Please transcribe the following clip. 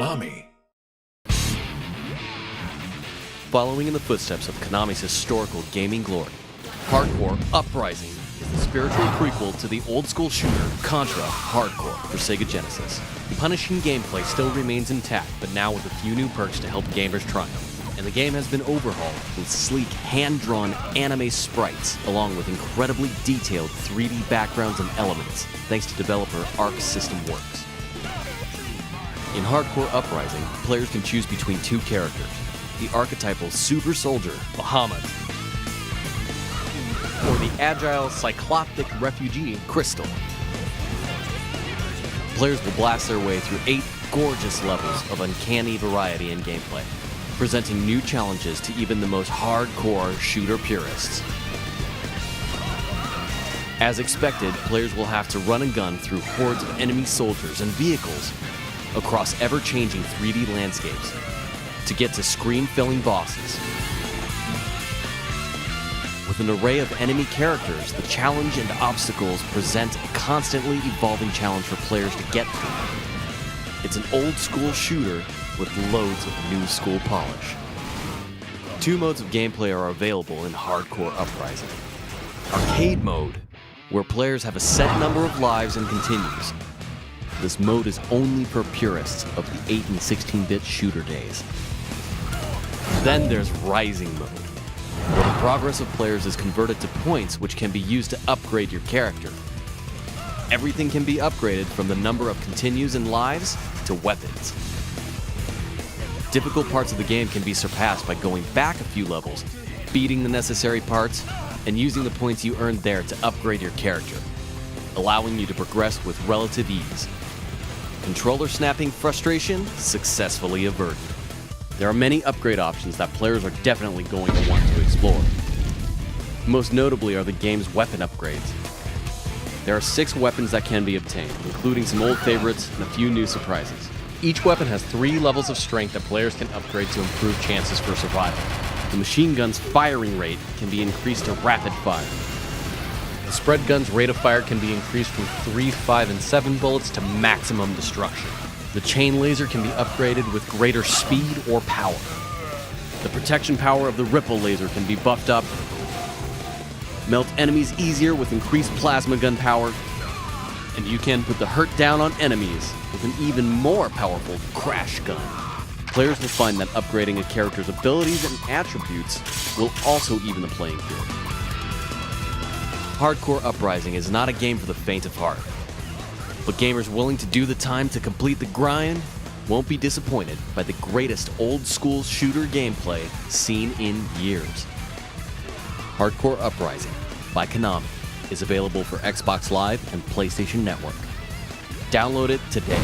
Konami. Following in the footsteps of Konami's historical gaming glory, Hard Corps Uprising is the spiritual prequel to the old-school shooter Contra Hard Corps for Sega Genesis. Punishing gameplay still remains intact, but now with a few new perks to help gamers triumph. And the game has been overhauled with sleek, hand-drawn anime sprites, along with incredibly detailed 3D backgrounds and elements, thanks to developer Arc System Works. In Hard Corps Uprising, players can choose between two characters: the archetypal super soldier, Bahamut, or the agile cycloptic refugee, Crystal. Players will blast their way through 8 gorgeous levels of uncanny variety in gameplay, presenting new challenges to even the most hardcore shooter purists. As expected, players will have to run and gun through hordes of enemy soldiers and vehicles across ever-changing 3D landscapes to get to screen-filling bosses. With an array of enemy characters, the challenge and obstacles present a constantly evolving challenge for players to get through. It's an old-school shooter with loads of new-school polish. 2 modes of gameplay are available in Hard Corps Uprising. Arcade mode, where players have a set number of lives and continues. This mode is only for purists of the 8 and 16-bit shooter days. Then there's Rising mode, where the progress of players is converted to points which can be used to upgrade your character. Everything can be upgraded from the number of continues and lives to weapons. Difficult parts of the game can be surpassed by going back a few levels, beating the necessary parts, and using the points you earned there to upgrade your character, allowing you to progress with relative ease. Controller snapping frustration successfully averted. There are many upgrade options that players are definitely going to want to explore. Most notably are the game's weapon upgrades. There are 6 weapons that can be obtained, including some old favorites and a few new surprises. Each weapon has 3 levels of strength that players can upgrade to improve chances for survival. The machine gun's firing rate can be increased to rapid fire. The spread gun's rate of fire can be increased from 3, 5, and 7 bullets to maximum destruction. The chain laser can be upgraded with greater speed or power. The protection power of the ripple laser can be buffed up. Melt enemies easier with increased plasma gun power. And you can put the hurt down on enemies with an even more powerful crash gun. Players will find that upgrading a character's abilities and attributes will also even the playing field. Hard Corps Uprising is not a game for the faint of heart, but gamers willing to do the time to complete the grind won't be disappointed by the greatest old-school shooter gameplay seen in years. Hard Corps Uprising by Konami is available for Xbox Live and PlayStation Network. Download it today.